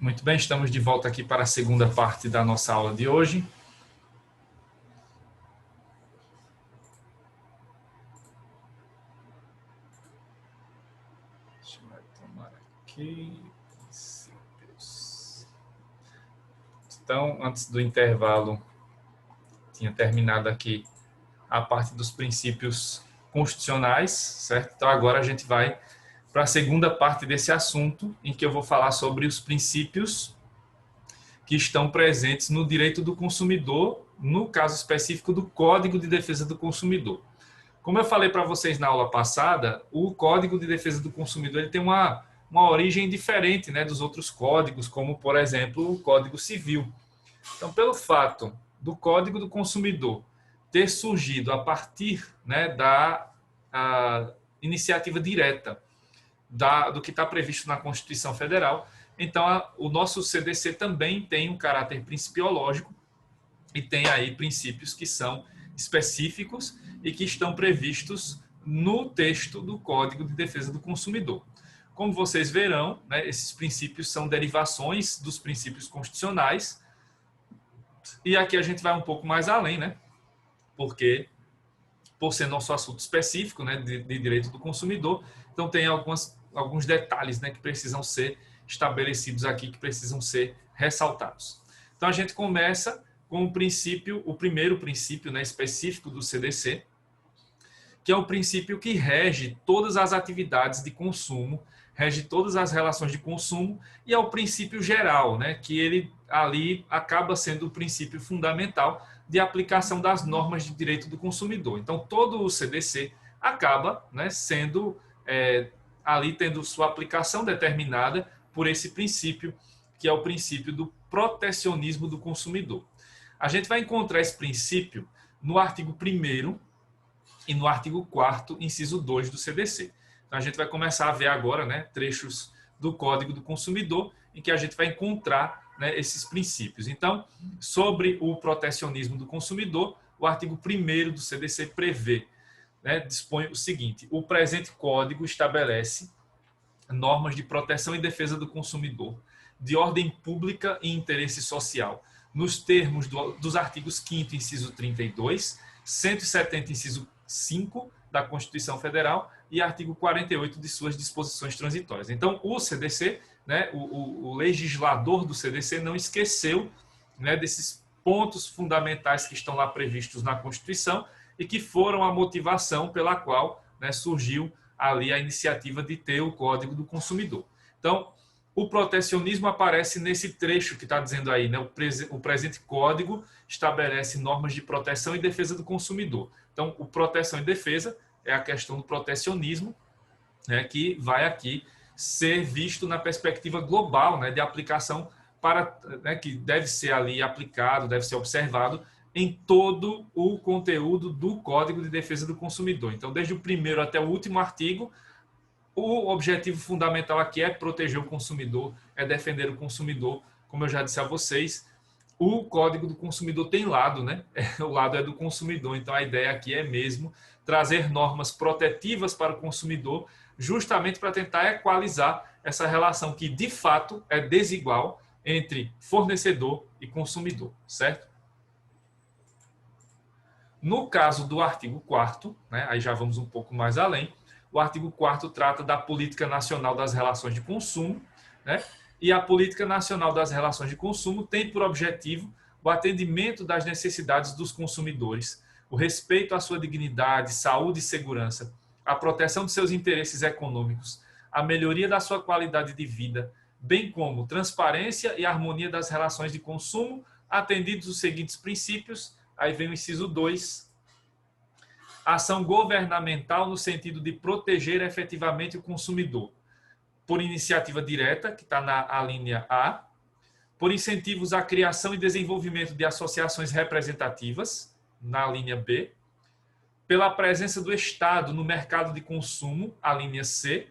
Muito bem, estamos de volta aqui para a segunda parte da nossa aula de hoje. Deixa eu retomar aqui. Princípios. Então, antes do intervalo, tinha terminado aqui a parte dos princípios constitucionais, certo? Então, agora a gente vai para a segunda parte desse assunto, em que eu vou falar sobre os princípios que estão presentes no direito do consumidor, no caso específico do Código de Defesa do Consumidor. Como eu falei para vocês na aula passada, o Código de Defesa do Consumidor ele tem uma origem diferente, né, dos outros códigos, como, por exemplo, o Código Civil. Então, pelo fato do Código do Consumidor ter surgido a partir, né, da iniciativa direta do que está previsto na Constituição Federal, então o nosso CDC também tem um caráter principiológico e tem aí princípios que são específicos e que estão previstos no texto do Código de Defesa do Consumidor. Como vocês verão, né, esses princípios são derivações dos princípios constitucionais e aqui a gente vai um pouco mais além, né, porque por ser nosso assunto específico, né, de direito do consumidor, então tem alguns detalhes, né, que precisam ser estabelecidos aqui, que precisam ser ressaltados. Então a gente começa com o primeiro princípio, né, específico do CDC, que é o princípio que rege todas as atividades de consumo, rege todas as relações de consumo, e é o princípio geral, né, que ele ali acaba sendo o princípio fundamental de aplicação das normas de direito do consumidor. Então, todo o CDC acaba, né, sendo ali tendo sua aplicação determinada por esse princípio, que é o princípio do protecionismo do consumidor. A gente vai encontrar esse princípio no artigo 1º e no artigo 4º, inciso 2 do CDC. Então, a gente vai começar a ver agora, né, trechos do Código do Consumidor, em que a gente vai encontrar, né, esses princípios. Então, sobre o protecionismo do consumidor, o artigo 1º do CDC prevê, né, dispõe o seguinte: o presente Código estabelece normas de proteção e defesa do consumidor, de ordem pública e interesse social, nos termos dos artigos 5º, inciso 32, 170, inciso 5 da Constituição Federal e artigo 48 de suas disposições transitórias. Então, o CDC, né, o legislador do CDC não esqueceu, né, desses pontos fundamentais que estão lá previstos na Constituição e que foram a motivação pela qual, né, surgiu ali a iniciativa de ter o Código do Consumidor. Então, o protecionismo aparece nesse trecho que está dizendo aí, né, o presente Código estabelece normas de proteção e defesa do consumidor. Então, o proteção e defesa é a questão do protecionismo, né, que vai aqui ser visto na perspectiva global, né, de aplicação para, né, que deve ser ali aplicado, deve ser observado em todo o conteúdo do Código de Defesa do Consumidor. Então, desde o primeiro até o último artigo, o objetivo fundamental aqui é proteger o consumidor, é defender o consumidor. Como eu já disse a vocês, o Código do Consumidor tem lado, né? O lado é do consumidor. Então, a ideia aqui é mesmo trazer normas protetivas para o consumidor, justamente para tentar equalizar essa relação que, de fato, é desigual entre fornecedor e consumidor, certo? No caso do artigo 4º, né, aí já vamos um pouco mais além, o artigo 4º trata da Política Nacional das Relações de Consumo, né, e a Política Nacional das Relações de Consumo tem por objetivo o atendimento das necessidades dos consumidores, o respeito à sua dignidade, saúde e segurança, a proteção de seus interesses econômicos, a melhoria da sua qualidade de vida, bem como transparência e harmonia das relações de consumo, atendidos os seguintes princípios. Aí vem o inciso 2, ação governamental no sentido de proteger efetivamente o consumidor, por iniciativa direta, que está na linha A, por incentivos à criação e desenvolvimento de associações representativas, na linha B, pela presença do Estado no mercado de consumo, a linha C,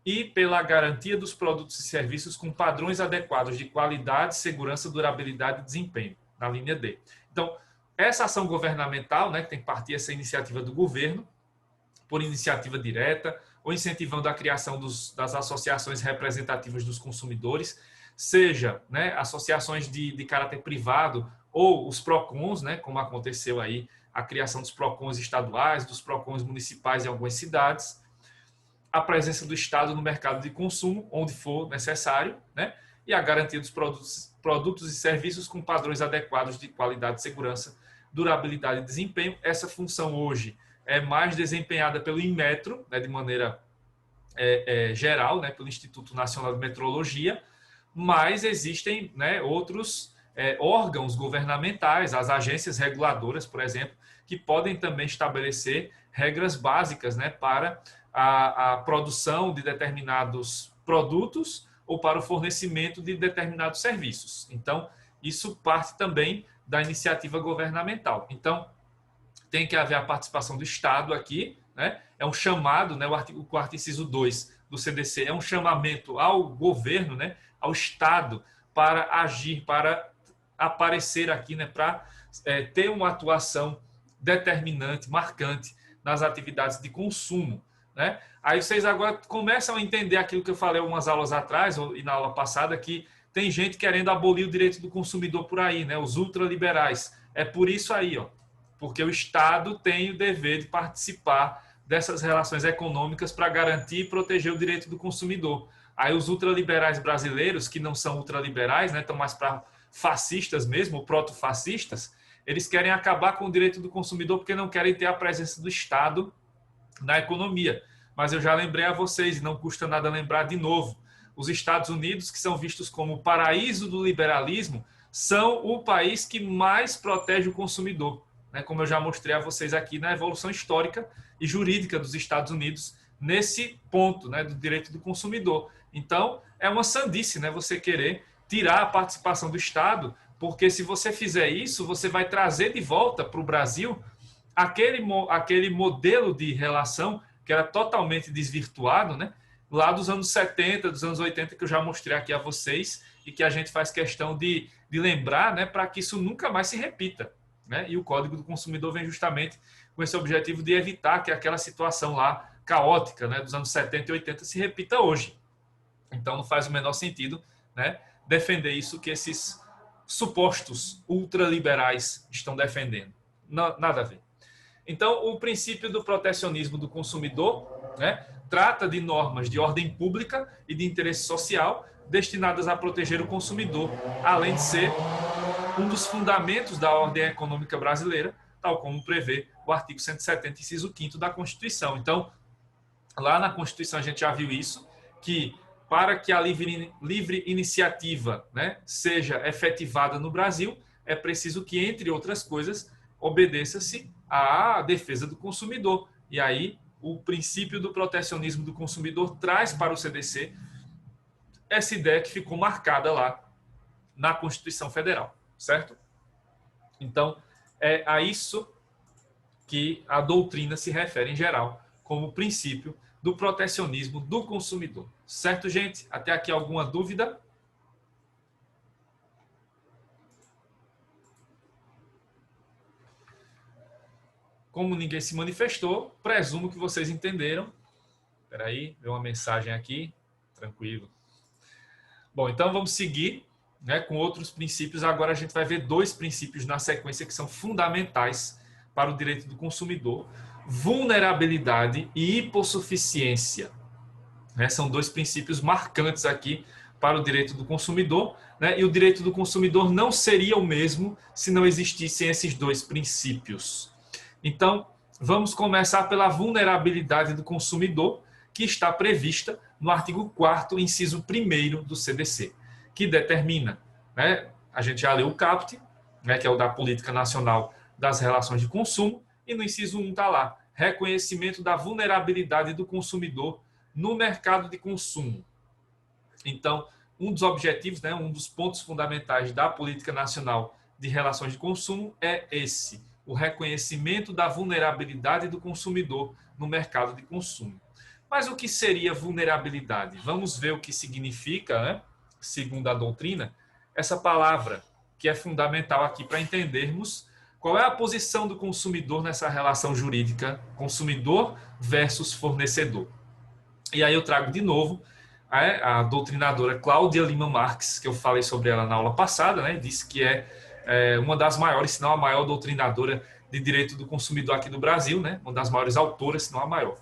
e pela garantia dos produtos e serviços com padrões adequados de qualidade, segurança, durabilidade e desempenho, na linha D. Então, essa ação governamental, né, que tem que partir essa iniciativa do governo, por iniciativa direta, ou incentivando a criação das associações representativas dos consumidores, seja, né, associações de caráter privado ou os PROCONs, né, como aconteceu aí a criação dos PROCONs estaduais, dos PROCONs municipais em algumas cidades, a presença do Estado no mercado de consumo, onde for necessário, né, e a garantia dos produtos e serviços com padrões adequados de qualidade, segurança, durabilidade e desempenho. Essa função hoje é mais desempenhada pelo Inmetro, né, de maneira geral, né, pelo Instituto Nacional de Metrologia, mas existem, né, outros órgãos governamentais, as agências reguladoras, por exemplo, que podem também estabelecer regras básicas, né, para a produção de determinados produtos ou para o fornecimento de determinados serviços. Então, isso parte também da iniciativa governamental. Então, tem que haver a participação do Estado aqui, né? É um chamado, né? O artigo 4º, inciso 2 do CDC é um chamamento ao governo, né? Ao Estado para agir, para aparecer aqui, né? Para ter uma atuação determinante, marcante nas atividades de consumo, né? Aí vocês agora começam a entender aquilo que eu falei algumas aulas atrás e na aula passada, que tem gente querendo abolir o direito do consumidor por aí, né? Os ultraliberais. É por isso aí, ó. Porque o Estado tem o dever de participar dessas relações econômicas para garantir e proteger o direito do consumidor. Aí os ultraliberais brasileiros, que não são ultraliberais, né, estão mais para fascistas mesmo, proto-fascistas, eles querem acabar com o direito do consumidor porque não querem ter a presença do Estado na economia. Mas eu já lembrei a vocês, e não custa nada lembrar de novo, os Estados Unidos, que são vistos como o paraíso do liberalismo, são o país que mais protege o consumidor, né? Como eu já mostrei a vocês aqui na evolução histórica e jurídica dos Estados Unidos, nesse ponto, né, do direito do consumidor. Então, é uma sandice, né, você querer tirar a participação do Estado, porque se você fizer isso, você vai trazer de volta para o Brasil aquele modelo de relação que era totalmente desvirtuado, né? Lá dos anos 70, dos anos 80, que eu já mostrei aqui a vocês e que a gente faz questão de lembrar, né, para que isso nunca mais se repita, né? E o Código do Consumidor vem justamente com esse objetivo de evitar que aquela situação lá caótica, né, dos anos 70 e 80 se repita hoje. Então não faz o menor sentido, né, defender isso que esses supostos ultraliberais estão defendendo. Nada a ver. Então, o princípio do protecionismo do consumidor, né, trata de normas de ordem pública e de interesse social destinadas a proteger o consumidor, além de ser um dos fundamentos da ordem econômica brasileira, tal como prevê o artigo 170, inciso 5º da Constituição. Então, lá na Constituição a gente já viu isso, que para que a livre iniciativa, né, seja efetivada no Brasil, é preciso que, entre outras coisas, obedeça-se à defesa do consumidor. E aí, o princípio do protecionismo do consumidor traz para o CDC essa ideia que ficou marcada lá na Constituição Federal, certo? Então, é a isso que a doutrina se refere em geral, como princípio do protecionismo do consumidor. Certo, gente? Até aqui alguma dúvida? Como ninguém se manifestou, presumo que vocês entenderam. Espera aí, veio uma mensagem aqui. Tranquilo. Bom, então vamos seguir, né, com outros princípios. Agora a gente vai ver dois princípios na sequência que são fundamentais para o direito do consumidor: vulnerabilidade e hipossuficiência. Né, são dois princípios marcantes aqui para o direito do consumidor, né, e o direito do consumidor não seria o mesmo se não existissem esses dois princípios. Então, vamos começar pela vulnerabilidade do consumidor, que está prevista no artigo 4º, inciso 1º do CDC, que determina, né, a gente já leu o CAPT, né, que é o da Política Nacional das Relações de Consumo, e no inciso 1 está lá, reconhecimento da vulnerabilidade do consumidor no mercado de consumo. Então, um dos objetivos, né, um dos pontos fundamentais da Política Nacional de Relações de Consumo é esse: o reconhecimento da vulnerabilidade do consumidor no mercado de consumo. Mas o que seria vulnerabilidade? Vamos ver o que significa, né, segundo a doutrina, essa palavra, que é fundamental aqui para entendermos qual é a posição do consumidor nessa relação jurídica consumidor versus fornecedor. E aí eu trago de novo a doutrinadora Cláudia Lima Marx, que eu falei sobre ela na aula passada, né, disse que é uma das maiores, se não a maior doutrinadora de direito do consumidor aqui do Brasil, né, uma das maiores autoras, se não a maior.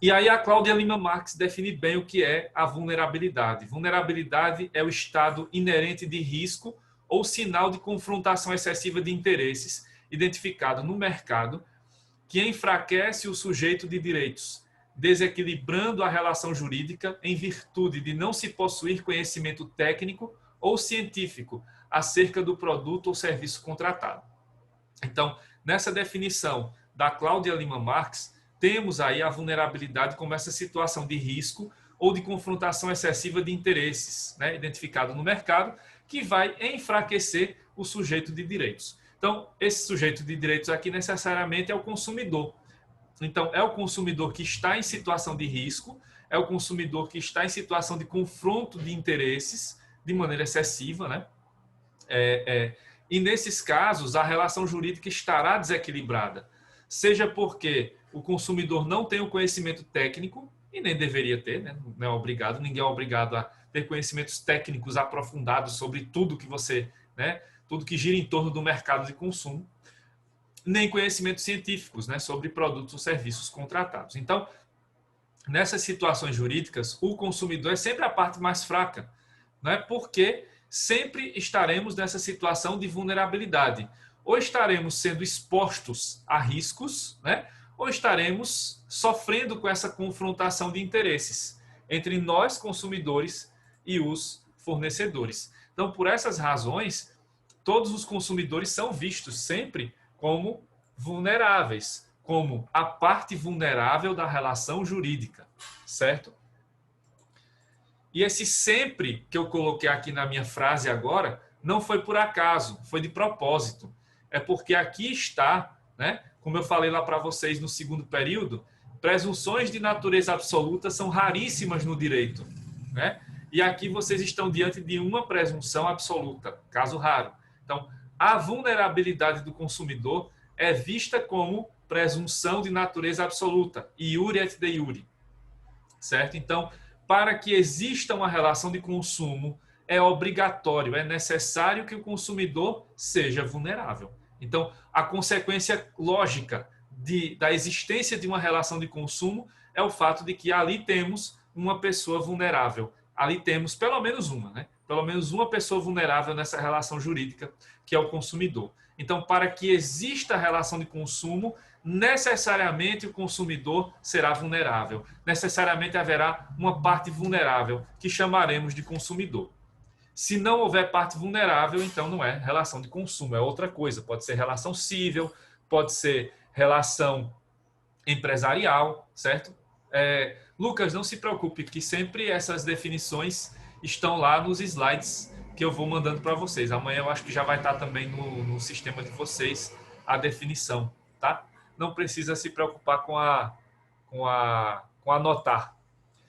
E aí a Cláudia Lima Marx define bem o que é a vulnerabilidade. Vulnerabilidade é o estado inerente de risco ou sinal de confrontação excessiva de interesses identificado no mercado que enfraquece o sujeito de direitos, desequilibrando a relação jurídica em virtude de não se possuir conhecimento técnico ou científico acerca do produto ou serviço contratado. Então, nessa definição da Cláudia Lima Marx, temos aí a vulnerabilidade como essa situação de risco ou de confrontação excessiva de interesses, né, identificado no mercado, que vai enfraquecer o sujeito de direitos. Então, esse sujeito de direitos aqui necessariamente é o consumidor. Então, é o consumidor que está em situação de risco, é o consumidor que está em situação de confronto de interesses de maneira excessiva, né? E nesses casos, a relação jurídica estará desequilibrada, seja porque o consumidor não tem o conhecimento técnico, e nem deveria ter, né? Não é obrigado, ninguém é obrigado a ter conhecimentos técnicos aprofundados sobre tudo que você, né? Tudo que gira em torno do mercado de consumo, nem conhecimentos científicos, né? Sobre produtos ou serviços contratados. Então, nessas situações jurídicas, o consumidor é sempre a parte mais fraca, né? Porque sempre estaremos nessa situação de vulnerabilidade. Ou estaremos sendo expostos a riscos, né? Ou estaremos sofrendo com essa confrontação de interesses entre nós, consumidores, e os fornecedores. Então, por essas razões, todos os consumidores são vistos sempre como vulneráveis, como a parte vulnerável da relação jurídica, certo? E esse sempre que eu coloquei aqui na minha frase agora, não foi por acaso, foi de propósito. É porque aqui está, né, como eu falei lá para vocês no segundo período, presunções de natureza absoluta são raríssimas no direito, né? E aqui vocês estão diante de uma presunção absoluta, caso raro. Então, a vulnerabilidade do consumidor é vista como presunção de natureza absoluta, iure et de iure, certo? Então, para que exista uma relação de consumo, é obrigatório, é necessário que o consumidor seja vulnerável. Então, a consequência lógica da existência de uma relação de consumo é o fato de que ali temos uma pessoa vulnerável. Ali temos pelo menos uma, né? Pelo menos uma pessoa vulnerável nessa relação jurídica, que é o consumidor. Então, para que exista a relação de consumo, necessariamente o consumidor será vulnerável. Necessariamente haverá uma parte vulnerável, que chamaremos de consumidor. Se não houver parte vulnerável, então não é relação de consumo, é outra coisa. Pode ser relação civil, pode ser relação empresarial, certo? Lucas, não se preocupe, que sempre essas definições estão lá nos slides que eu vou mandando para vocês. Amanhã eu acho que já vai estar também no sistema de vocês a definição, tá? Não precisa se preocupar com anotar.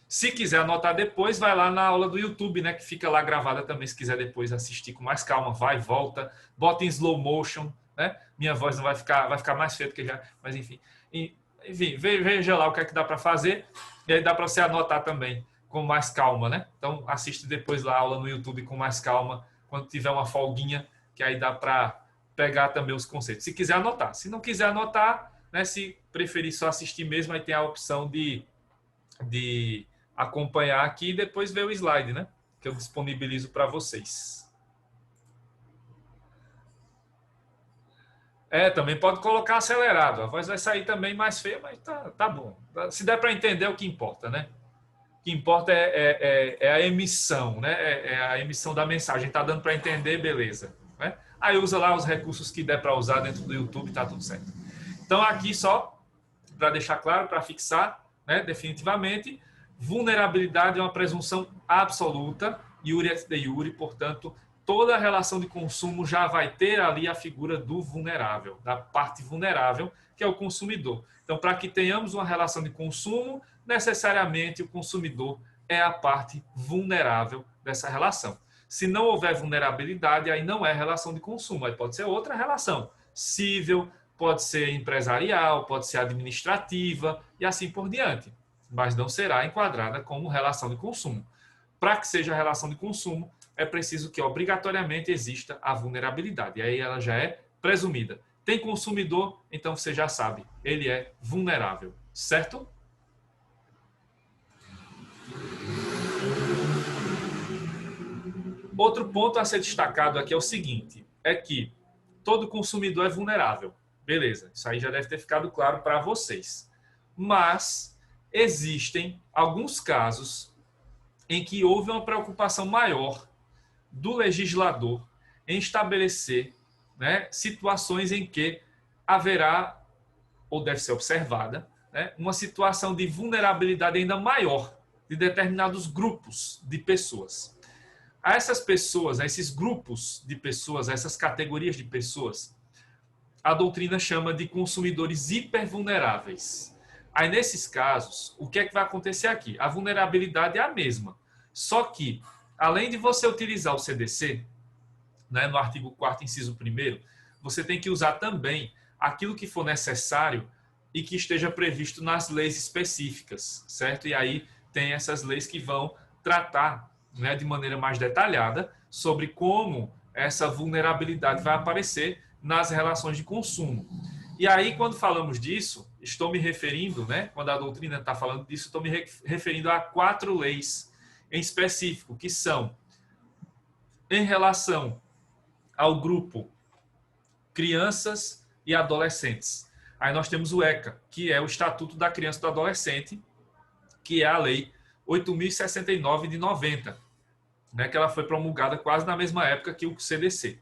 Se quiser anotar depois, vai lá na aula do YouTube, né, que fica lá gravada também, se quiser depois assistir com mais calma, vai, volta, bota em slow motion, né? Minha voz não vai ficar mais feia do que já, mas enfim. Enfim, veja lá o que é que dá para fazer, e aí dá para você anotar também com mais calma, né? Então, assiste depois lá a aula no YouTube com mais calma, quando tiver uma folguinha, que aí dá para pegar também os conceitos. Se quiser anotar. Se não quiser anotar, né, se preferir só assistir mesmo, aí tem a opção de acompanhar aqui e depois ver o slide, né? Que eu disponibilizo para vocês. Também pode colocar acelerado. A voz vai sair também mais feia, mas tá bom. Se der para entender, é o que importa, né? O que importa é a emissão, né? É a emissão da mensagem. Tá dando para entender, beleza. Né? Aí usa lá os recursos que der para usar dentro do YouTube, tá tudo certo. Então, aqui só para deixar claro, para fixar, né, definitivamente, vulnerabilidade é uma presunção absoluta, iure et de iure, portanto, toda a relação de consumo já vai ter ali a figura do vulnerável, da parte vulnerável, que é o consumidor. Então, para que tenhamos uma relação de consumo, necessariamente o consumidor é a parte vulnerável dessa relação. Se não houver vulnerabilidade, aí não é relação de consumo, aí pode ser outra relação, civil, pode ser empresarial, pode ser administrativa e assim por diante. mas não será enquadrada como relação de consumo. Para que seja relação de consumo, é preciso que obrigatoriamente exista a vulnerabilidade. E aí ela já é presumida. Tem consumidor, então você já sabe, ele é vulnerável, certo? Outro ponto a ser destacado aqui é o seguinte, é que todo consumidor é vulnerável. Beleza, isso aí já deve ter ficado claro para vocês. Mas existem alguns casos em que houve uma preocupação maior do legislador em estabelecer, né, situações em que haverá, ou deve ser observada, né, uma situação de vulnerabilidade ainda maior de determinados grupos de pessoas. A essas pessoas, a esses grupos de pessoas, a essas categorias de pessoas, a doutrina chama de consumidores hipervulneráveis. Aí, nesses casos, o que é que vai acontecer aqui? A vulnerabilidade é a mesma. Só que, além de você utilizar o CDC, né, no artigo 4º, inciso 1º, você tem que usar também aquilo que for necessário e que esteja previsto nas leis específicas, certo? E aí tem essas leis que vão tratar, né, de maneira mais detalhada sobre como essa vulnerabilidade vai aparecer nas relações de consumo. E aí, quando falamos disso, estou me referindo, né, quando a doutrina está falando disso, estou me referindo a 4 leis em específico, que são em relação ao grupo crianças e adolescentes. Aí nós temos o ECA, que é o Estatuto da Criança e do Adolescente, que é a Lei 8.069 de 90, né, que ela foi promulgada quase na mesma época que o CDC.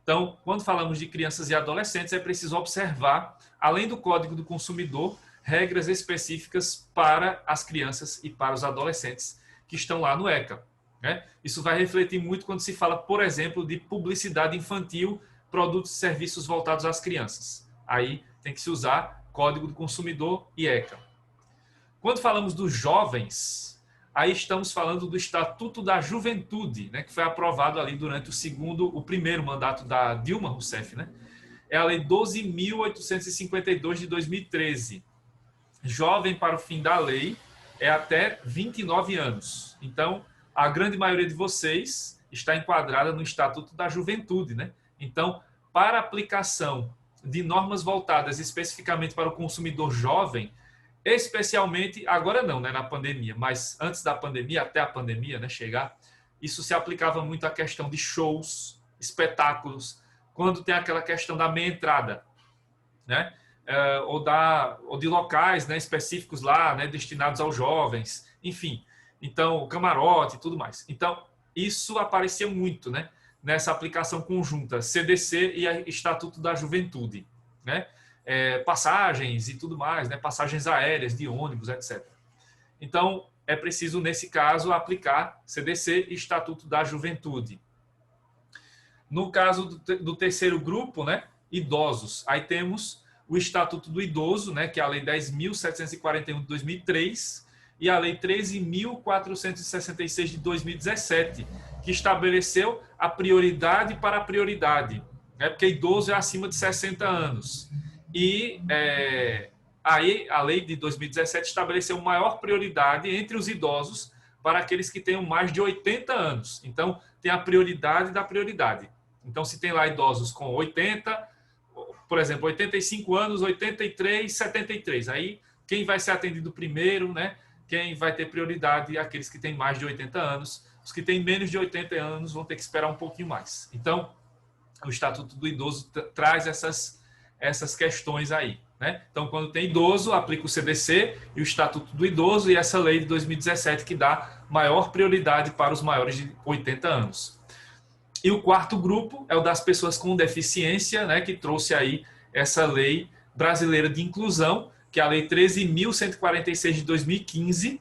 Então, quando falamos de crianças e adolescentes, é preciso observar, além do Código do Consumidor, regras específicas para as crianças e para os adolescentes que estão lá no ECA. Né? Isso vai refletir muito quando se fala, por exemplo, de publicidade infantil, produtos e serviços voltados às crianças. Aí tem que se usar Código do Consumidor e ECA. Quando falamos dos jovens, aí estamos falando do Estatuto da Juventude, né, que foi aprovado ali durante o primeiro mandato da Dilma Rousseff, né? É a Lei 12.852 de 2013. Jovem para o fim da lei é até 29 anos. Então, a grande maioria de vocês está enquadrada no Estatuto da Juventude, né? Então, para aplicação de normas voltadas especificamente para o consumidor jovem, especialmente, agora não, né, na pandemia, mas antes da pandemia, até a pandemia, né, chegar, isso se aplicava muito à questão de shows, espetáculos, quando tem aquela questão da meia entrada, né, ou de locais, né, específicos lá, né, destinados aos jovens, enfim, então, camarote e tudo mais. Então, isso aparecia muito, né, nessa aplicação conjunta CDC e Estatuto da Juventude, né, passagens e tudo mais, né, passagens aéreas, de ônibus, etc. Então, é preciso, nesse caso, aplicar CDC e Estatuto da Juventude. No caso do terceiro grupo, né, idosos, aí temos o Estatuto do Idoso, né, que é a Lei 10.741 de 2003 e a Lei 13.466 de 2017, que estabeleceu a prioridade para a prioridade, né, porque idoso é acima de 60 anos. E aí a lei de 2017 estabeleceu maior prioridade entre os idosos para aqueles que tenham mais de 80 anos. Então, tem a prioridade da prioridade. Então, se tem lá idosos com 80, por exemplo, 85 anos, 83, 73. Aí, quem vai ser atendido primeiro, né? Quem vai ter prioridade é aqueles que têm mais de 80 anos. Os que têm menos de 80 anos vão ter que esperar um pouquinho mais. Então, o Estatuto do Idoso traz essas questões aí, né? Então, quando tem idoso, aplica o CDC e o Estatuto do Idoso e essa lei de 2017 que dá maior prioridade para os maiores de 80 anos. E o quarto grupo é o das pessoas com deficiência, né, que trouxe aí essa lei brasileira de inclusão, que é a Lei 13.146 de 2015,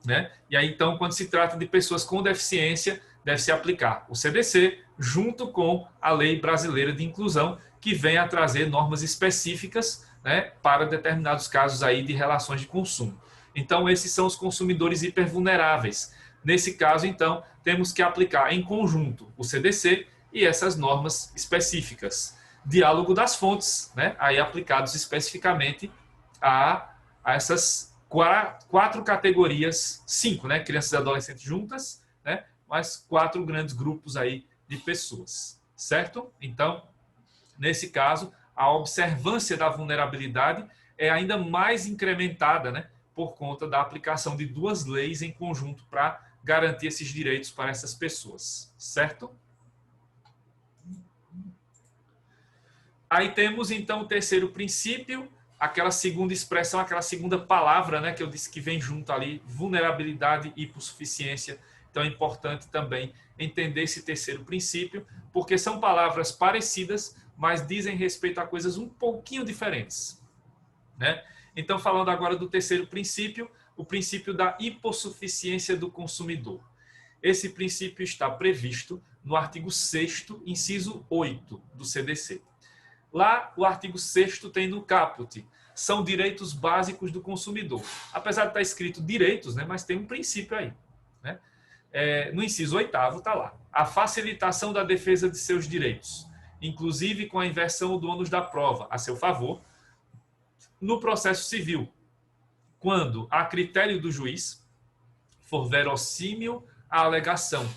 né? E aí, então, quando se trata de pessoas com deficiência, deve-se aplicar o CDC junto com a Lei Brasileira de Inclusão, que vem a trazer normas específicas, né, para determinados casos aí de relações de consumo. Então, esses são os consumidores hipervulneráveis. Nesse caso, então, temos que aplicar em conjunto o CDC e essas normas específicas. Diálogo das fontes, né, aí aplicados especificamente a essas quatro categorias, 5, né? Crianças e adolescentes juntas, né? Mais 4 grandes grupos aí de pessoas, certo? Então, nesse caso, a observância da vulnerabilidade é ainda mais incrementada, né? Por conta da aplicação de 2 leis em conjunto para garantir esses direitos para essas pessoas, certo? Aí temos, então, o terceiro princípio, aquela segunda expressão, aquela segunda palavra, né, que eu disse que vem junto ali, vulnerabilidade e hipossuficiência. Então, é importante também entender esse terceiro princípio, porque são palavras parecidas, mas dizem respeito a coisas um pouquinho diferentes, né? Então, falando agora do terceiro princípio, o princípio da hipossuficiência do consumidor. Esse princípio está previsto no artigo 6º, inciso 8 do CDC. Lá, o artigo 6º tem no caput, são direitos básicos do consumidor. Apesar de estar escrito direitos, né, mas tem um princípio aí, né? No inciso 8º está lá, a facilitação da defesa de seus direitos, inclusive com a inversão do ônus da prova a seu favor, no processo civil, quando, a critério do juiz, for verossímil a alegação,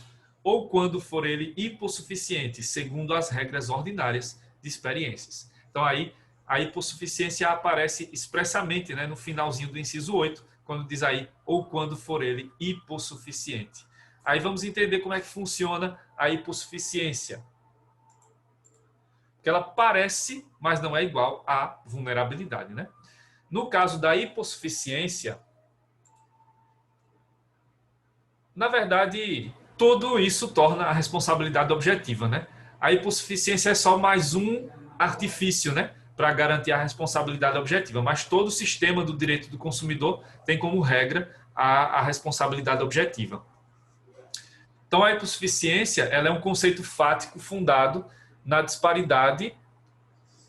ou quando for ele hipossuficiente, segundo as regras ordinárias de experiências. Então, aí, a hipossuficiência aparece expressamente, né, no finalzinho do inciso 8, quando diz aí, ou quando for ele hipossuficiente. Aí vamos entender como é que funciona a hipossuficiência. Porque ela parece, mas não é igual à vulnerabilidade, né? No caso da hipossuficiência, na verdade, tudo isso torna a responsabilidade objetiva, né? A hipossuficiência é só mais um artifício, né, para garantir a responsabilidade objetiva, mas todo o sistema do direito do consumidor tem como regra a responsabilidade objetiva. Então, a hipossuficiência, ela é um conceito fático fundado na disparidade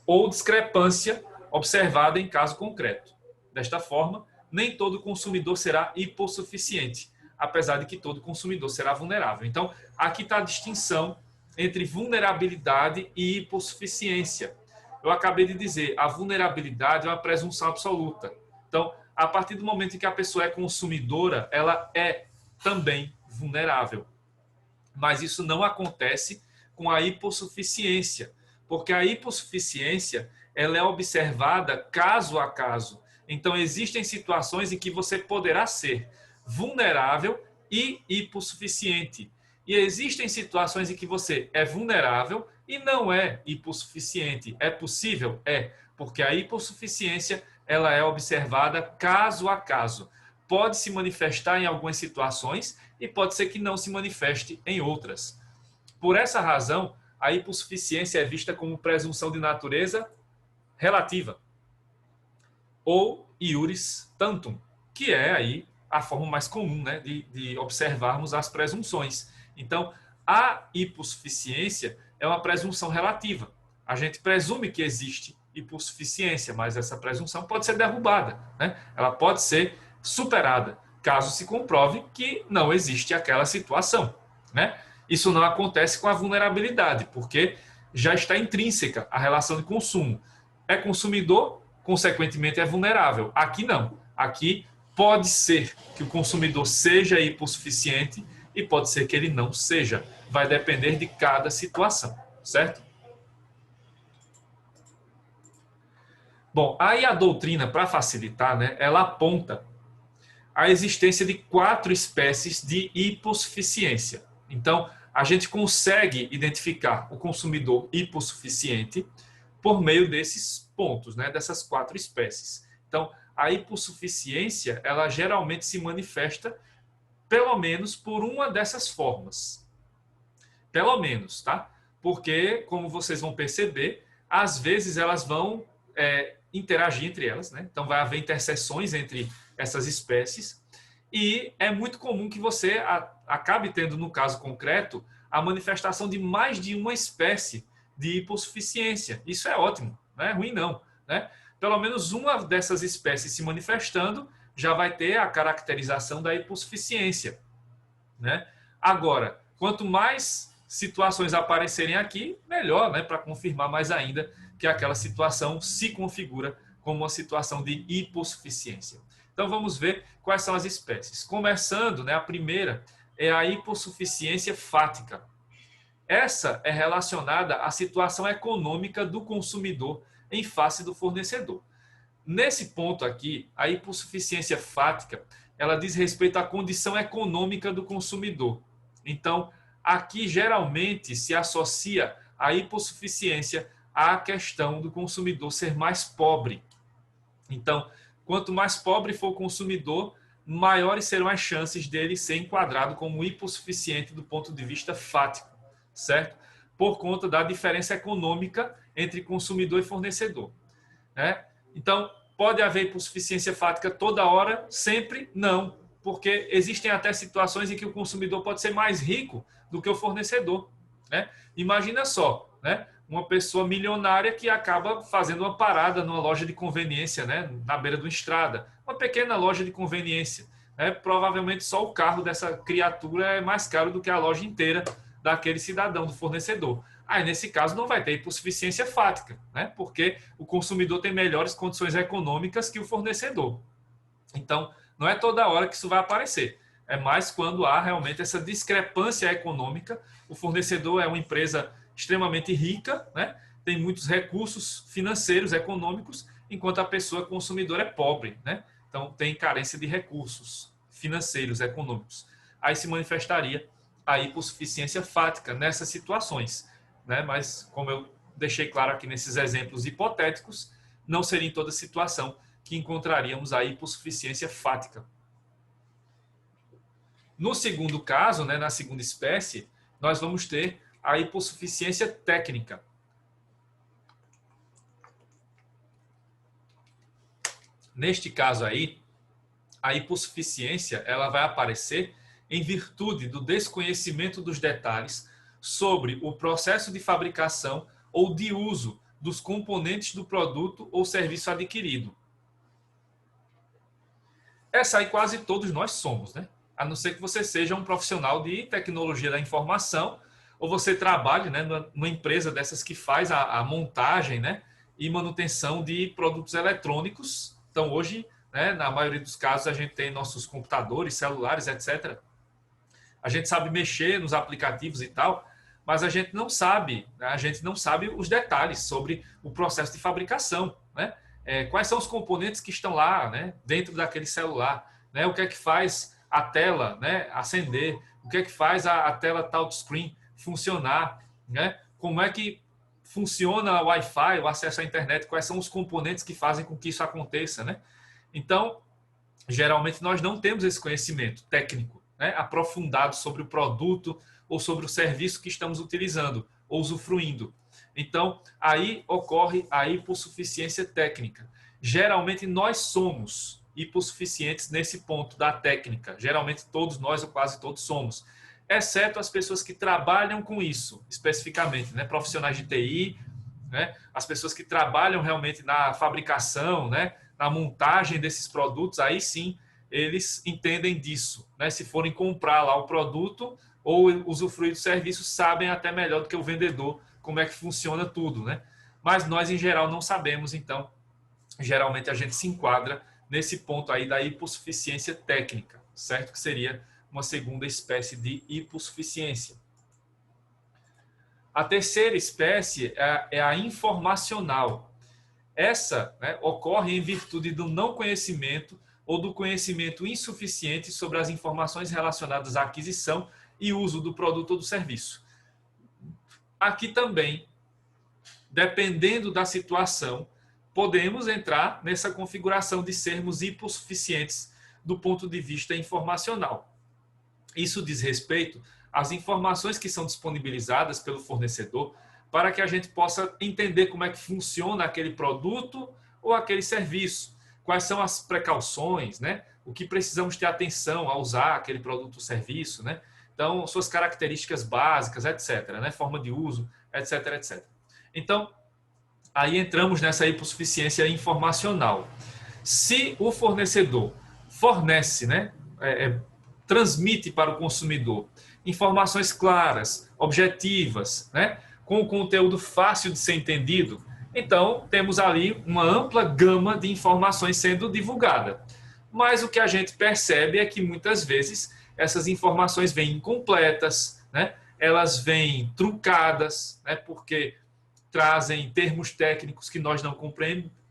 ou discrepância observada em caso concreto. Desta forma, nem todo consumidor será hipossuficiente, apesar de que todo consumidor será vulnerável. Então, aqui está a distinção entre vulnerabilidade e hipossuficiência. Eu acabei de dizer, a vulnerabilidade é uma presunção absoluta. Então, a partir do momento em que a pessoa é consumidora, ela é também vulnerável. Mas isso não acontece com a hipossuficiência, porque a hipossuficiência ela é observada caso a caso. Então, existem situações em que você poderá ser vulnerável e hipossuficiente. E existem situações em que você é vulnerável e não é hipossuficiente. É possível? É, porque a hipossuficiência ela é observada caso a caso. Pode se manifestar em algumas situações e pode ser que não se manifeste em outras. Por essa razão, a hipossuficiência é vista como presunção de natureza relativa, ou iuris tantum, que é aí a forma mais comum, né, de observarmos as presunções. Então, a hipossuficiência é uma presunção relativa. A gente presume que existe hipossuficiência, mas essa presunção pode ser derrubada, né? Ela pode ser superada, caso se comprove que não existe aquela situação, né? Isso não acontece com a vulnerabilidade, porque já está intrínseca a relação de consumo. É consumidor, consequentemente é vulnerável. Aqui não. Aqui pode ser que o consumidor seja hipossuficiente e pode ser que ele não seja. Vai depender de cada situação, certo? Bom, aí a doutrina, para facilitar, né, ela aponta a existência de 4 espécies de hipossuficiência. Então, a gente consegue identificar o consumidor hipossuficiente por meio desses pontos, né, dessas 4 espécies. Então, a hipossuficiência, ela geralmente se manifesta pelo menos por uma dessas formas. Pelo menos, tá? Porque, como vocês vão perceber, às vezes elas vão interagir entre elas, né? Então, vai haver interseções entre essas espécies e é muito comum que você acabe tendo, no caso concreto, a manifestação de mais de uma espécie de hipossuficiência. Isso é ótimo, não é ruim não, né? Pelo menos uma dessas espécies se manifestando já vai ter a caracterização da hipossuficiência, né? Agora, quanto mais situações aparecerem aqui, melhor, né? Para confirmar mais ainda que aquela situação se configura como uma situação de hipossuficiência. Então, vamos ver quais são as espécies. Começando, né, a primeira é a hipossuficiência fática. Essa é relacionada à situação econômica do consumidor em face do fornecedor. Nesse ponto aqui, a hipossuficiência fática, ela diz respeito à condição econômica do consumidor. Então, aqui geralmente se associa a hipossuficiência à questão do consumidor ser mais pobre. Então, quanto mais pobre for o consumidor, maiores serão as chances dele ser enquadrado como hipossuficiente do ponto de vista fático, certo? Por conta da diferença econômica entre consumidor e fornecedor, né? Então, pode haver hipossuficiência fática toda hora? Sempre? Não, porque existem até situações em que o consumidor pode ser mais rico do que o fornecedor, né? Imagina só, né? Uma pessoa milionária que acaba fazendo uma parada numa loja de conveniência, né? Na beira de uma estrada, uma pequena loja de conveniência, né? Provavelmente só o carro dessa criatura é mais caro do que a loja inteira daquele cidadão, do fornecedor. Aí, nesse caso, não vai ter hipossuficiência fática, né? Porque o consumidor tem melhores condições econômicas que o fornecedor. Então, não é toda hora que isso vai aparecer. É mais quando há realmente essa discrepância econômica. O fornecedor é uma empresa extremamente rica, né? Tem muitos recursos financeiros, econômicos, enquanto a pessoa consumidora é pobre, né? Então, tem carência de recursos financeiros, econômicos. Aí se manifestaria a hipossuficiência fática nessas situações, né? Mas, como eu deixei claro aqui nesses exemplos hipotéticos, não seria em toda situação que encontraríamos a hipossuficiência fática. No segundo caso, né, na segunda espécie, nós vamos ter a hipossuficiência técnica. Neste caso aí, a hipossuficiência ela vai aparecer em virtude do desconhecimento dos detalhes sobre o processo de fabricação ou de uso dos componentes do produto ou serviço adquirido. Essa aí quase todos nós somos, né? A não ser que você seja um profissional de tecnologia da informação ou você trabalhe, né, numa empresa dessas que faz a montagem, né, e manutenção de produtos eletrônicos. Então, hoje, né, na maioria dos casos, a gente tem nossos computadores, celulares, etc. A gente sabe mexer nos aplicativos e tal, mas a gente não sabe, né, os detalhes sobre o processo de fabricação, né? Quais são os componentes que estão lá, né, dentro daquele celular, né? O que é que faz a tela, né, acender, o que é que faz a tela touchscreen funcionar, né? Como é que funciona o Wi-Fi, o acesso à internet, quais são os componentes que fazem com que isso aconteça, né? Então, geralmente nós não temos esse conhecimento técnico, né, aprofundado sobre o produto ou sobre o serviço que estamos utilizando ou usufruindo. Então, aí ocorre a hipossuficiência técnica. Geralmente nós somos hipossuficientes nesse ponto da técnica. Geralmente todos nós ou quase todos somos, exceto as pessoas que trabalham com isso especificamente, né? Profissionais de TI, né? As pessoas que trabalham realmente na fabricação, né? Na montagem desses produtos, aí sim eles entendem disso, né? Se forem comprar lá o produto ou usufruir do serviço, sabem até melhor do que o vendedor como é que funciona tudo, né? Mas nós, em geral, não sabemos, então, geralmente a gente se enquadra nesse ponto aí da hipossuficiência técnica, certo? Que seria uma segunda espécie de hipossuficiência. A terceira espécie é a informacional. Essa, né, ocorre em virtude do não conhecimento ou do conhecimento insuficiente sobre as informações relacionadas à aquisição e uso do produto ou do serviço. Aqui também, dependendo da situação, podemos entrar nessa configuração de sermos hipossuficientes do ponto de vista informacional. Isso diz respeito às informações que são disponibilizadas pelo fornecedor para que a gente possa entender como é que funciona aquele produto ou aquele serviço, quais são as precauções, né? O que precisamos ter atenção ao usar aquele produto ou serviço, né? Então, suas características básicas, etc., né? Forma de uso, etc., etc. Então, aí entramos nessa hipossuficiência informacional. Se o fornecedor fornece, né, transmite para o consumidor informações claras, objetivas, né, com conteúdo fácil de ser entendido, então temos ali uma ampla gama de informações sendo divulgada. mas o que a gente percebe é que muitas vezes essas informações vêm incompletas, né? Elas vêm trucadas, né? Porque trazem termos técnicos que nós não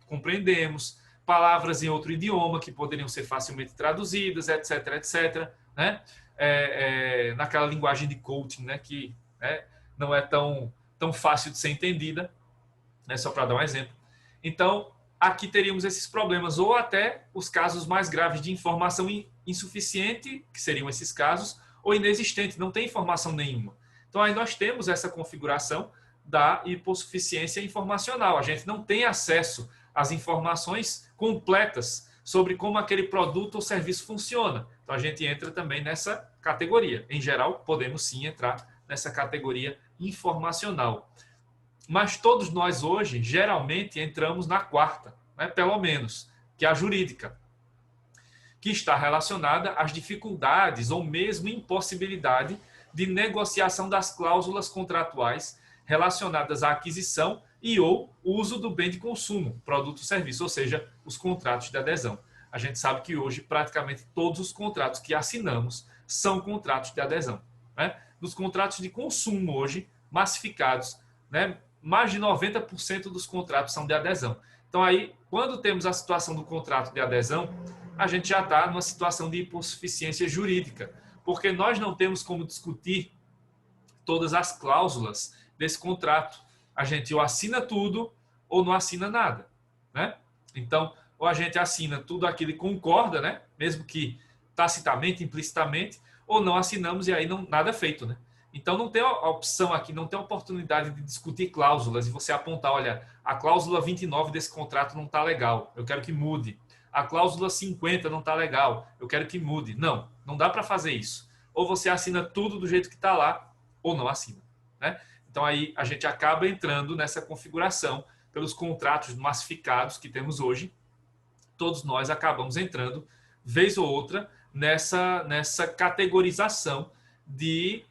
compreendemos, palavras em outro idioma que poderiam ser facilmente traduzidas, etc, etc, né? Naquela linguagem de coaching, né? Que, né, não é tão fácil de ser entendida, né? Só para dar um exemplo. Então, aqui teríamos esses problemas, ou até os casos mais graves de informação insuficiente, que seriam esses casos, ou inexistente, não tem informação nenhuma. Então, aí nós temos essa configuração da hipossuficiência informacional. A gente não tem acesso às informações completas sobre como aquele produto ou serviço funciona. Então, a gente entra também nessa categoria. Em geral, podemos sim entrar nessa categoria informacional. Mas todos nós hoje, geralmente, entramos na quarta, né, pelo menos, que é a jurídica, que está relacionada às dificuldades ou mesmo impossibilidade de negociação das cláusulas contratuais relacionadas à aquisição e ou uso do bem de consumo, produto ou serviço, ou seja, os contratos de adesão. A gente sabe que hoje praticamente todos os contratos que assinamos são contratos de adesão, né? Dos contratos de consumo hoje, massificados, né? Mais de 90% dos contratos são de adesão. Então aí, quando temos a situação do contrato de adesão, a gente já está numa situação de hipossuficiência jurídica, porque nós não temos como discutir todas as cláusulas desse contrato. A gente ou assina tudo ou não assina nada, né? Então, ou a gente assina tudo aquilo e concorda, né? Mesmo que tacitamente, implicitamente, ou não assinamos e aí não, nada é feito, né? Então, não tem a opção aqui, não tem a oportunidade de discutir cláusulas e você apontar, olha, a cláusula 29 desse contrato não está legal, eu quero que mude. A cláusula 50 não está legal, eu quero que mude. Não, não dá para fazer isso. Ou você assina tudo do jeito que está lá, ou não assina, né? Então, aí a gente acaba entrando nessa configuração pelos contratos massificados que temos hoje. Todos nós acabamos entrando, vez ou outra, nessa categorização de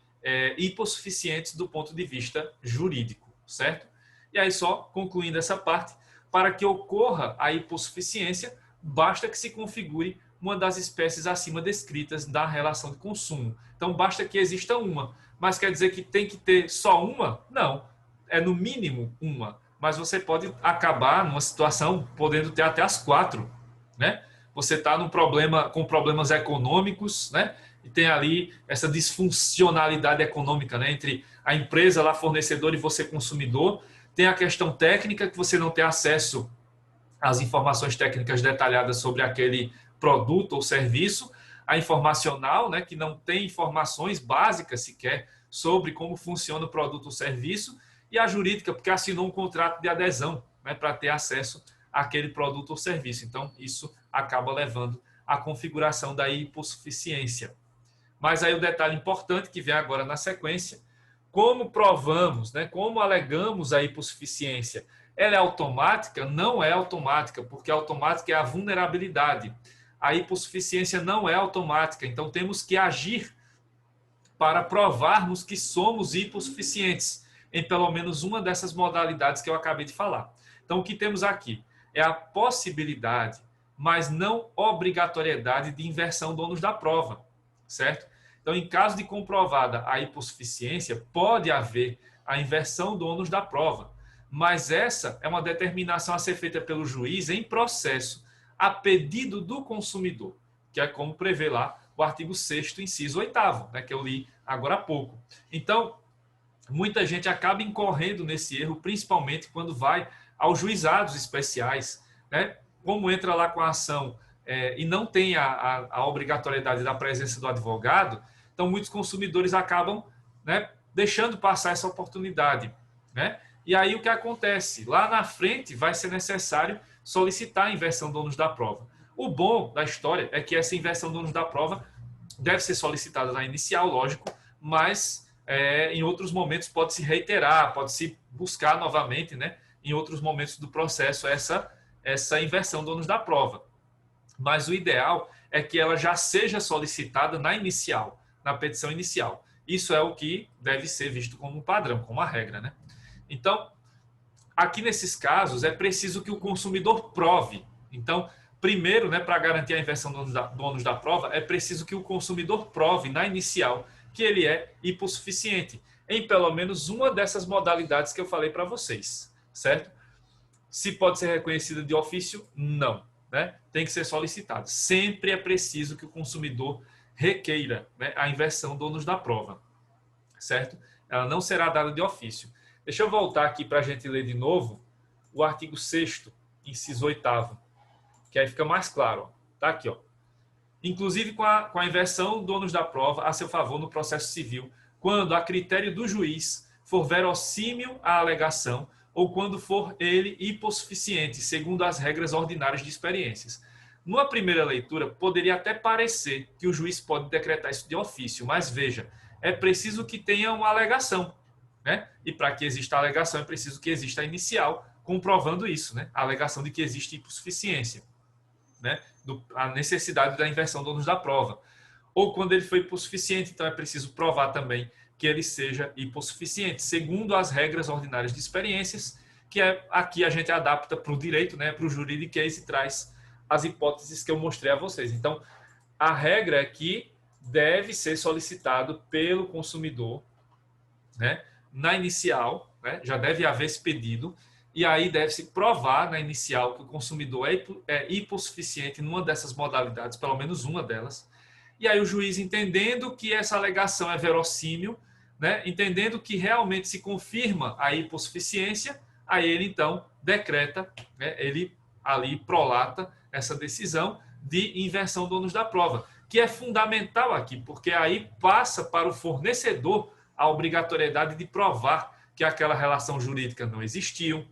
hipossuficientes do ponto de vista jurídico, certo? E aí, só concluindo essa parte, para que ocorra a hipossuficiência, basta que se configure uma das espécies acima descritas da relação de consumo. Então, basta que exista uma. Mas quer dizer que tem que ter só uma? Não. É no mínimo uma. Mas você pode acabar numa situação podendo ter até as quatro, né? Você está num problema com problemas econômicos, né? E tem ali essa disfuncionalidade econômica, né? Entre a empresa lá, fornecedor, e você, consumidor. Tem a questão técnica, que você não tem acesso às informações técnicas detalhadas sobre aquele produto ou serviço. A informacional, né, que não tem informações básicas sequer sobre como funciona o produto ou serviço, e a jurídica, porque assinou um contrato de adesão, né, para ter acesso àquele produto ou serviço. Então, isso acaba levando à configuração da hipossuficiência. Mas aí o detalhe importante que vem agora na sequência: como provamos, né, como alegamos a hipossuficiência? Ela é automática? Não é automática, porque automática é a vulnerabilidade. A hipossuficiência não é automática, então temos que agir para provarmos que somos hipossuficientes em pelo menos uma dessas modalidades que eu acabei de falar. Então, o que temos aqui é a possibilidade, mas não obrigatoriedade de inversão do ônus da prova, certo? Então, em caso de comprovada a hipossuficiência, pode haver a inversão do ônus da prova, mas essa é uma determinação a ser feita pelo juiz em processo, a pedido do consumidor, que é como prevê lá o artigo 6º, inciso 8º, né, que eu li agora há pouco. Então, muita gente acaba incorrendo nesse erro, principalmente quando vai aos juizados especiais, né? Como entra lá com a ação e não tem a obrigatoriedade da presença do advogado, então muitos consumidores acabam, né, deixando passar essa oportunidade, né? E aí o que acontece? Lá na frente vai ser necessário solicitar a inversão do ônus da prova. O bom da história é que essa inversão do ônus da prova deve ser solicitada na inicial, lógico, mas em outros momentos pode-se reiterar, pode-se buscar novamente, né, em outros momentos do processo, essa inversão do ônus da prova. Mas o ideal é que ela já seja solicitada na inicial, na petição inicial. Isso é o que deve ser visto como um padrão, como uma regra, né? Então, aqui nesses casos, é preciso que o consumidor prove. Então, primeiro, né, para garantir a inversão do ônus da prova, é preciso que o consumidor prove na inicial que ele é hipossuficiente em pelo menos uma dessas modalidades que eu falei para vocês, certo? Se pode ser reconhecida de ofício, não, né? Tem que ser solicitado. Sempre é preciso que o consumidor requeira, né, a inversão do ônus da prova, certo? Ela não será dada de ofício. Deixa eu voltar aqui para a gente ler de novo o artigo 6º, inciso 8º, que aí fica mais claro. Ó. Tá aqui, ó. Inclusive com a inversão do ônus da prova a seu favor no processo civil, quando a critério do juiz for verossímil a alegação ou quando for ele hipossuficiente, segundo as regras ordinárias de experiências. Numa primeira leitura, poderia até parecer que o juiz pode decretar isso de ofício, mas veja, é preciso que tenha uma alegação, né? E para que exista a alegação, é preciso que exista a inicial, comprovando isso, né? A alegação de que existe hipossuficiência, né? A necessidade da inversão do ônus da prova. Ou quando ele foi hipossuficiente, então é preciso provar também que ele seja hipossuficiente, segundo as regras ordinárias de experiências, que aqui a gente adapta para o direito, né? Para o juridiquês e traz as hipóteses que eu mostrei a vocês. Então, a regra é que deve ser solicitado pelo consumidor, né? Na inicial, né? Já deve haver esse pedido, e aí deve-se provar na inicial que o consumidor é hipossuficiente numa dessas modalidades, pelo menos uma delas. E aí o juiz, entendendo que essa alegação é verossímil, né? Entendendo que realmente se confirma a hipossuficiência, aí ele então decreta, né? Ele ali prolata essa decisão de inversão do ônus da prova, que é fundamental aqui, porque aí passa para o fornecedor a obrigatoriedade de provar que aquela relação jurídica não existiu,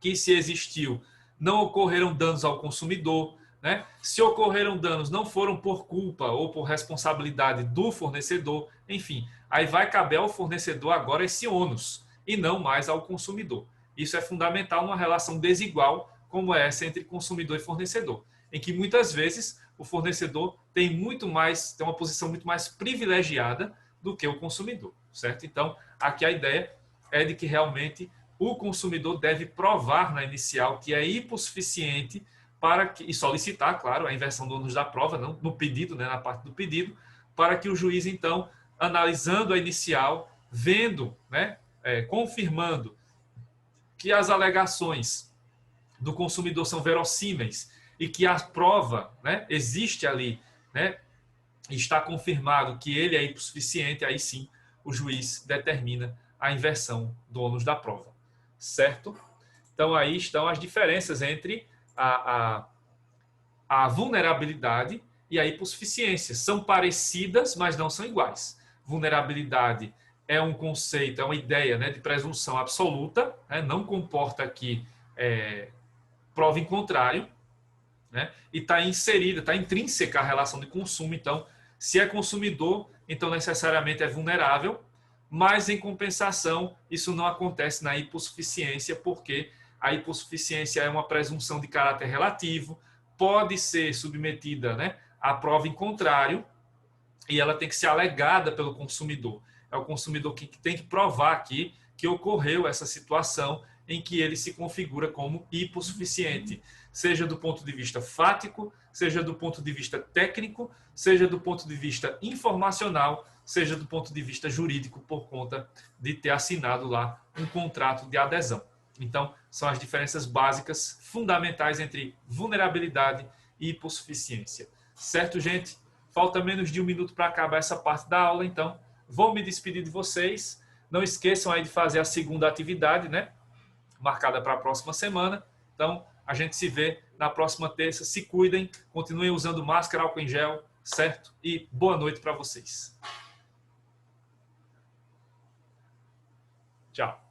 que se existiu, não ocorreram danos ao consumidor, né? Se ocorreram danos, não foram por culpa ou por responsabilidade do fornecedor, enfim, aí vai caber ao fornecedor agora esse ônus e não mais ao consumidor. Isso é fundamental numa relação desigual como é essa entre consumidor e fornecedor, em que muitas vezes o fornecedor tem uma posição muito mais privilegiada do que o consumidor, certo? Então, aqui a ideia é de que realmente o consumidor deve provar na inicial que é hipossuficiente e solicitar, claro, a inversão do ônus da prova, não, no pedido, né, na parte do pedido, para que o juiz, então, analisando a inicial, vendo, né, confirmando que as alegações do consumidor são verossímeis e que a prova, né, existe ali, né, está confirmado que ele é hipossuficiente, aí sim o juiz determina a inversão do ônus da prova. Certo? Então, aí estão as diferenças entre a vulnerabilidade e a hipossuficiência. São parecidas, mas não são iguais. Vulnerabilidade é um conceito, é uma ideia, né, de presunção absoluta, né, não comporta aqui prova em contrário, né, e está inserida, está intrínseca a relação de consumo. Então, se é consumidor, então necessariamente é vulnerável, mas em compensação isso não acontece na hipossuficiência, porque a hipossuficiência é uma presunção de caráter relativo, pode ser submetida, né, à prova em contrário, e ela tem que ser alegada pelo consumidor. É o consumidor que tem que provar aqui que ocorreu essa situação em que ele se configura como hipossuficiente, seja do ponto de vista fático, seja do ponto de vista técnico, seja do ponto de vista informacional, seja do ponto de vista jurídico, por conta de ter assinado lá um contrato de adesão. Então, são as diferenças básicas, fundamentais entre vulnerabilidade e hipossuficiência. Certo, gente? Falta menos de 1 minuto para acabar essa parte da aula, então vou me despedir de vocês. Não esqueçam aí de fazer a segunda atividade, né? Marcada para a próxima semana. Então, a gente se vê na próxima terça. Se cuidem, continuem usando máscara, álcool em gel, certo? E boa noite para vocês. Tchau.